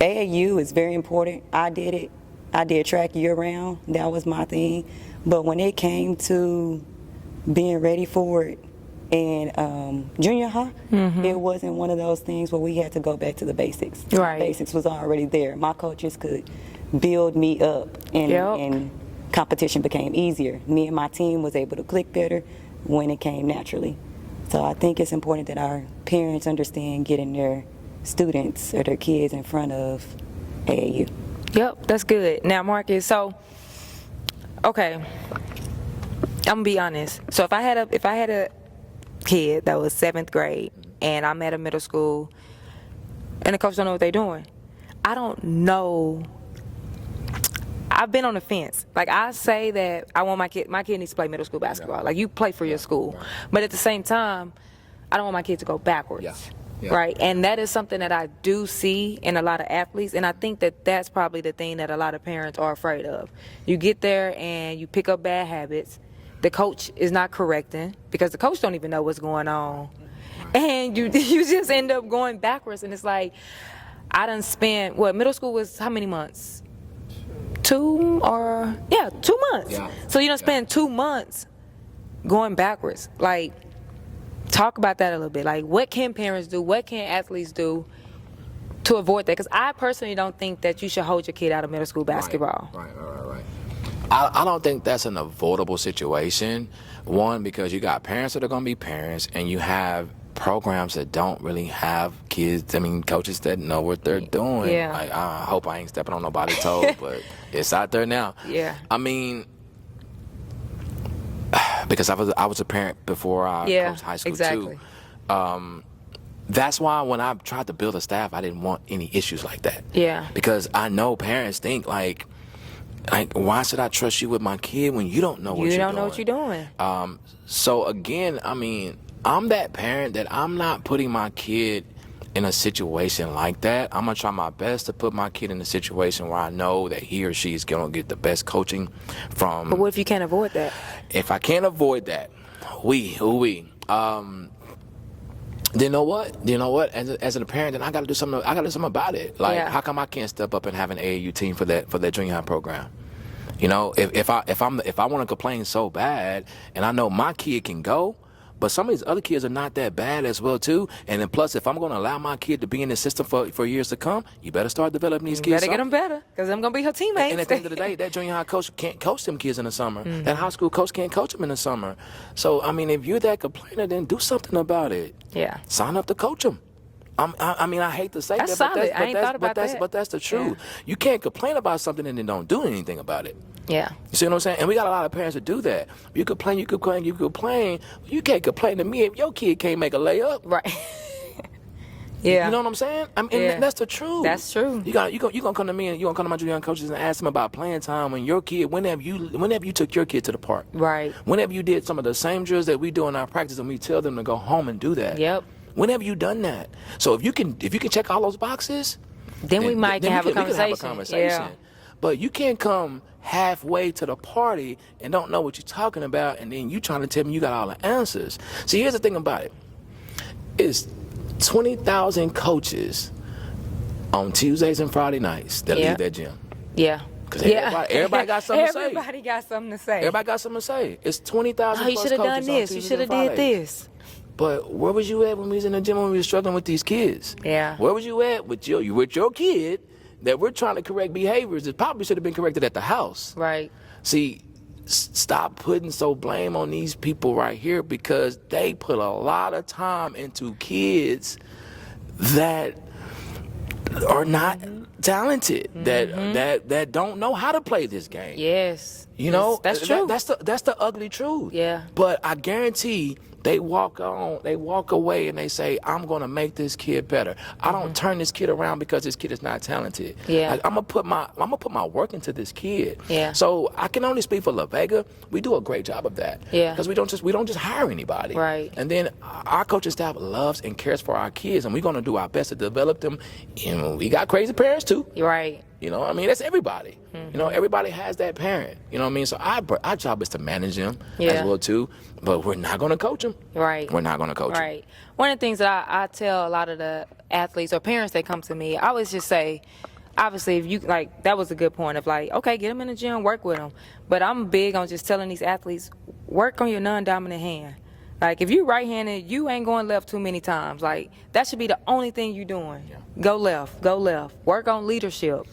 AAU is very important. I did it. I did track year-round. That was my thing. But when it came to being ready for it, and junior high, it wasn't one of those things where we had to go back to the basics. Right. The basics was already there. My coaches could build me up, and competition became easier. Me and my team was able to click better when it came naturally. So I think it's important that our parents understand getting their students or their kids in front of AAU. Yep, that's good. Now, Marcus, so, okay, I'm gonna be honest. So if I had a kid that was 7th grade and I'm at a middle school and the coach don't know what they're doing, I don't know. I've been on the fence. Like, I say that I want my kid needs to play middle school basketball. Like, you play for your school. But at the same time, I don't want my kid to go backwards. Right? And that is something that I do see in a lot of athletes, and I think that that's probably the thing that a lot of parents are afraid of. You get there and you pick up bad habits. The coach is not correcting because the coach don't even know what's going on. And you just end up going backwards. And it's like, I done spent, middle school was how many months? 2 months. Yeah. So you done spend 2 months going backwards. Like, talk about that a little bit. Like, what can parents do? What can athletes do to avoid that? Because I personally don't think that you should hold your kid out of middle school basketball. Right. I don't think that's an avoidable situation. One, because you got parents that are going to be parents, and you have programs that don't really have kids. I mean, coaches that know what they're doing. Yeah. Like, I hope I ain't stepping on nobody's toes, but it's out there now. Yeah. I mean, because I was a parent before I coached high school exactly. too. That's why when I tried to build a staff, I didn't want any issues like that. Yeah. Because I know parents think like, Like, why should I trust you with my kid when you don't know what you're doing? You don't know what you're doing. So again, I mean, I'm that parent that I'm not putting my kid in a situation like that. I'm gonna try my best to put my kid in a situation where I know that he or she is gonna get the best coaching from. But what if you can't avoid that? If I can't avoid that, then you know what? As a parent, then I gotta do something. I gotta do something about it. Like, Yeah. how come I can't step up and have an AAU team for that junior high program? You know, if I want to complain so bad, and I know my kid can go, but some of these other kids are not that bad as well too. And then plus, if I'm going to allow my kid to be in the system for years to come, you better start developing these kids. Better get them better, because I'm gonna be her teammates. And at the end of the day, that junior high coach can't coach them kids in the summer. That high school coach can't coach them in the summer. So I mean, if you're that complainer, then do something about it. Yeah. Sign up to coach them. I mean, I hate to say That's that, solid. I ain't thought about that. but that's the truth. You can't complain about something and then don't do anything about it. Yeah. You see what I'm saying? And we got a lot of parents that do that. You complain. You can't complain to me if your kid can't make a layup. Right. Yeah. You know what I'm saying? I mean, Yeah. that's the truth. That's true. You gonna come to me and you gonna come to my junior coaches and ask them about playing time when your kid. Whenever you took your kid to the park. Right. Whenever you did some of the same drills that we do in our practice, and we tell them to go home and do that. Yep. Whenever you done that, so if you can check all those boxes, Then we might have a we can conversation. have a conversation. Yeah. But you can't come halfway to the party and don't know what you're talking about, and then you trying to tell me you got all the answers. See, here's the thing about it: it's 20,000 coaches on Tuesdays and Friday nights that Yeah. leave that gym. Yeah. Because everybody got something to say. Everybody got something to say. Everybody got something to say. It's 20,000 Oh, you plus should have done coaches on this. You Tuesdays should have and did Fridays. this. But where was you at when we was in the gym when we were struggling with these kids? Yeah. Where was you at with your kid that we're trying to correct behaviors that probably should have been corrected at the house? Right. See, stop putting so blame on these people right here, because they put a lot of time into kids that are not talented, that don't know how to play this game. Yes. You know, That's true. That's the ugly truth. Yeah. But I guarantee they walk away and they say, I'm gonna make this kid better. I don't turn this kid around because this kid is not talented. Yeah. I'm gonna put my work into this kid. Yeah. So I can only speak for La Vega. We do a great job of that. Yeah. Because we don't just hire anybody. Right. And then our coaching staff loves and cares for our kids, and we're gonna do our best to develop them. And we got crazy parents too. You're right. You know, I mean, that's everybody. You know, everybody has that parent. You know what I mean? So our job is to manage them as Yeah. well too. But we're not going to coach them. Right. We're not going to coach them. Right. One of the things that I tell a lot of the athletes or parents that come to me, I always just say, obviously, if you like, that was a good point of like, okay, get them in the gym, work with them. But I'm big on just telling these athletes, work on your non-dominant hand. Like, if you're right-handed, you ain't going left too many times. Like, that should be the only thing you're doing. Yeah. Go left, go left. Work on leadership.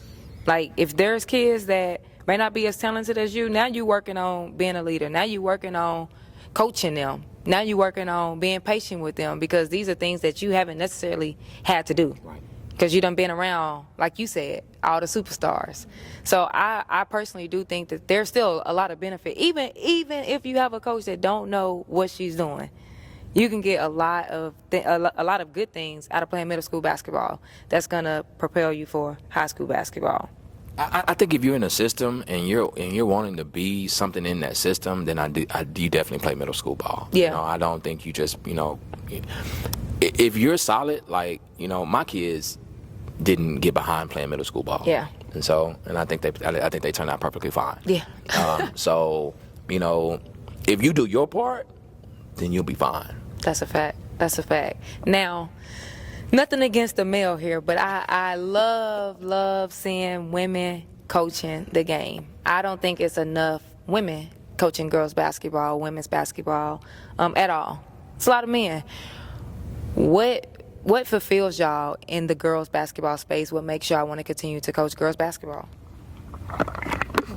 Like, if there's kids that may not be as talented as you, now you're working on being a leader. Now you're working on coaching them. Now you're working on being patient with them, because these are things that you haven't necessarily had to do. Right. Because you done been around, like you said, all the superstars. So I personally do think that there's still a lot of benefit. Even if you have a coach that don't know what she's doing, you can get a lot of good things out of playing middle school basketball that's gonna propel you for high school basketball. I think if you're in a system and you're wanting to be something in that system, then you definitely play middle school ball. Yeah. You know, I don't think you just, you know, if you're solid, like, you know, my kids didn't get behind playing middle school ball. Yeah. And I think they turned out perfectly fine. Yeah. So, you know, if you do your part, then you'll be fine. That's a fact. That's a fact. Now, nothing against the male here, but I love seeing women coaching the game. I don't think it's enough women coaching girls basketball, women's basketball, at all. It's a lot of men. What fulfills y'all in the girls basketball space? What makes y'all want to continue to coach girls basketball?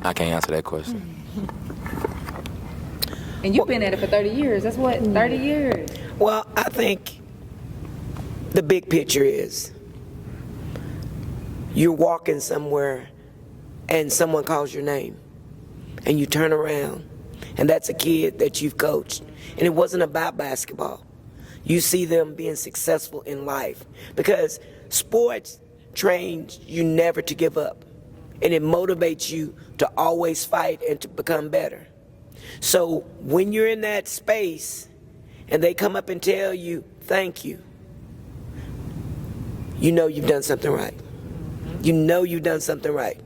I can't answer that question. And you've been at it for 30 years. That's what, 30 years? Well, I think the big picture is you're walking somewhere and someone calls your name and you turn around and that's a kid that you've coached, and it wasn't about basketball. You see them being successful in life, because sports trains you never to give up. and it motivates you to always fight and to become better. So when you're in that space and they come up and tell you thank you, you know you've done something right. You know you've done something right.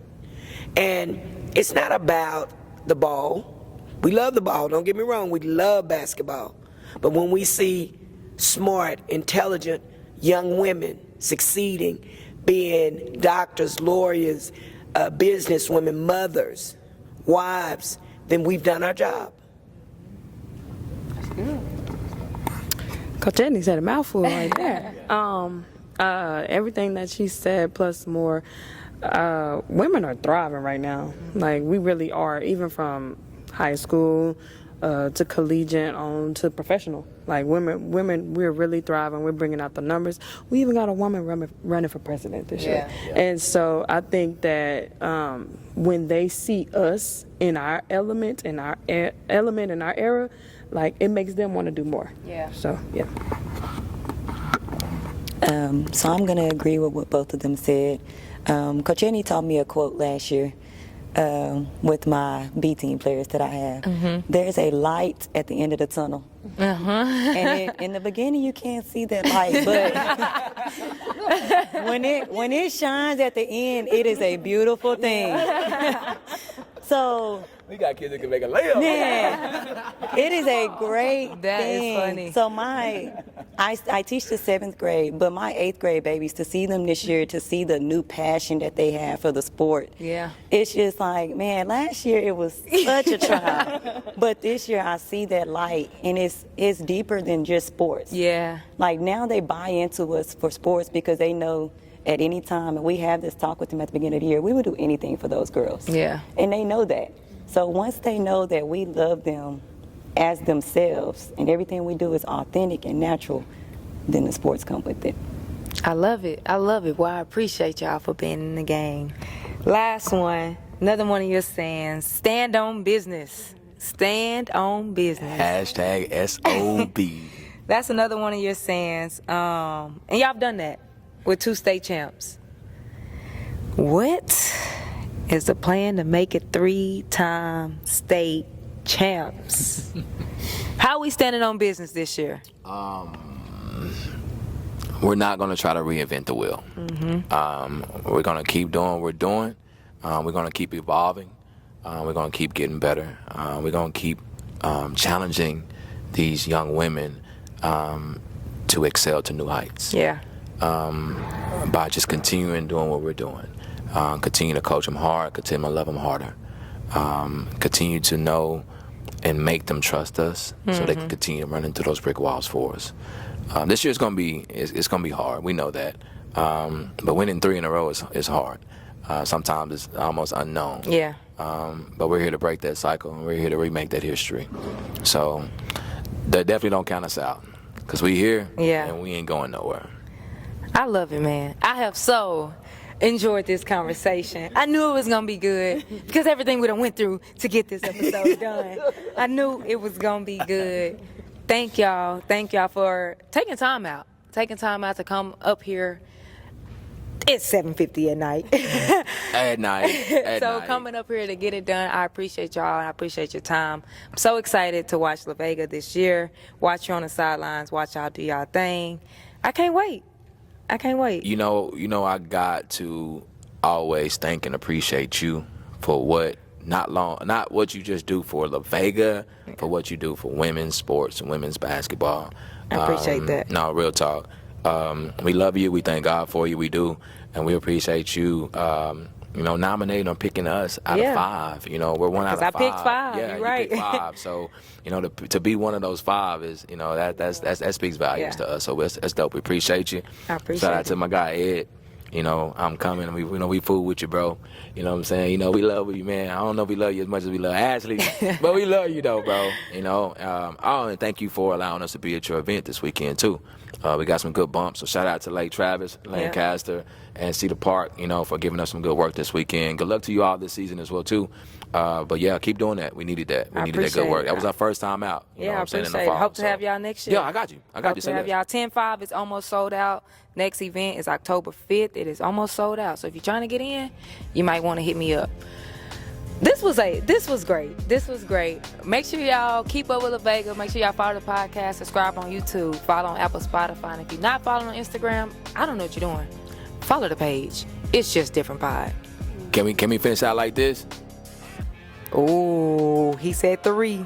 And it's not about the ball. We love the ball, don't get me wrong, we love basketball. But when we see smart, intelligent young women succeeding, being doctors, lawyers, businesswomen, mothers, wives, then we've done our job. Coach Edney said a mouthful right there. Everything that she said plus more, women are thriving right now. Like, we really are, even from high school to collegiate on to professional. Like, women, we're really thriving. We're bringing out the numbers. We even got a woman running for president this year. And so I think that when they see us in our element, in our era, like, it makes them want to do more. Yeah. So, yeah. So I'm going to agree with what both of them said. Coach Edney taught me a quote last year with my B team players that I have. There's a light at the end of the tunnel. And in the beginning you can't see that light, but when it shines at the end, it is a beautiful thing. So We got kids that can make a layup. man, it is a great That is thing. funny. So I teach the 7th grade, but my 8th grade babies, to see them this year, to see the new passion that they have for the sport, Yeah. it's just like, man, last year it was such a trial, but this year I see that light, and it's deeper than just sports. Yeah. Like, now they buy into us for sports because they know at any time, and we have this talk with them at the beginning of the year, we would do anything for those girls. Yeah. And they know that. So once they know that we love them as themselves and everything we do is authentic and natural, then the sports come with it. I love it. I love it. Well, I appreciate y'all for being in the game. Last one, another one of your sayings, stand on business. Stand on business. Hashtag SOB. That's another one of your sayings. And y'all have done that with 2 state champs. What is the plan to make it 3-time state champs? How are we standing on business this year? We're not going to try to reinvent the wheel. We're going to keep doing what we're doing. We're going to keep evolving. We're going to keep getting better. We're going to keep challenging these young women to excel to new heights. Yeah. By just continuing doing what we're doing. Continue to coach them hard, continue to love them harder. Continue to know and make them trust us so they can continue to run into those brick walls for us. This year's going to be it's going to be hard. We know that. But winning 3 in a row is hard. Sometimes it's almost unknown. Yeah. But we're here to break that cycle, and we're here to remake that history. So they definitely don't count us out, because we here and we ain't going nowhere. I love it, man. I have so enjoyed this conversation. I knew it was going to be good because everything we done went through to get this episode done. I knew it was going to be good. Thank y'all. Thank y'all for taking time out to come up here. It's 7:50 at night. At night. So coming up here to get it done, I appreciate y'all and I appreciate your time. I'm so excited to watch La Vega this year, watch you on the sidelines, watch y'all do y'all thing. I can't wait. You know, I got to always thank and appreciate you for not what you just do for La Vega, for what you do for women's sports and women's basketball. I appreciate that. No, real talk. We love you. We thank God for you. We do. And we appreciate you, nominating or picking us out of 5. You know, we're 1 out of 5. Because I picked 5. Yeah, you're right. You picked 5. So, to be one of those 5 is, that speaks volumes to us. So that's dope. We appreciate you. I appreciate Shout out to my guy, Ed. I'm coming. We fool with you, bro. You know what I'm saying? We love you, man. I don't know if we love you as much as we love Ashley, but we love you, though, bro. And thank you for allowing us to be at your event this weekend, too. We got some good bumps. So shout out to Lake Travis, Lancaster, and Cedar Park, for giving us some good work this weekend. Good luck to you all this season as well, too. But yeah, keep doing that. We needed that. We needed that good work. That was our first time out. You know what I'm saying, in the fall. Hope to have y'all next year. Yeah, I got you. Hope to have y'all. 10-5 is almost sold out. Next event is October 5th. It is almost sold out. So if you're trying to get in, you might want to hit me up. This was great. This was great. Make sure y'all keep up with La Vega. Make sure y'all follow the podcast, subscribe on YouTube, follow on Apple, Spotify. And if you're not following on Instagram, I don't know what you're doing. Follow the page. It's just different vibe. Can we finish out like this? Oh, he said 3.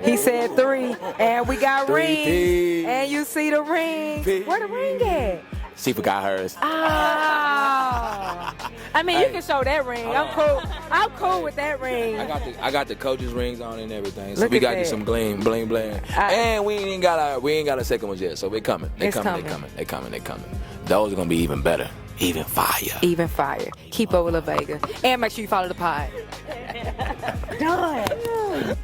He said 3. And we got rings. P. And you see the ring. P. Where the ring at? She forgot hers. Ah. I mean, you can show that ring. I'm cool with that ring. I got the coaches' rings on and everything. So Look we at got you that. some bling. And we ain't got a second one yet. So we're coming. They It's coming. Those are gonna be even better. Even fire. Keep up with La Vega. And make sure you follow the pod. Done.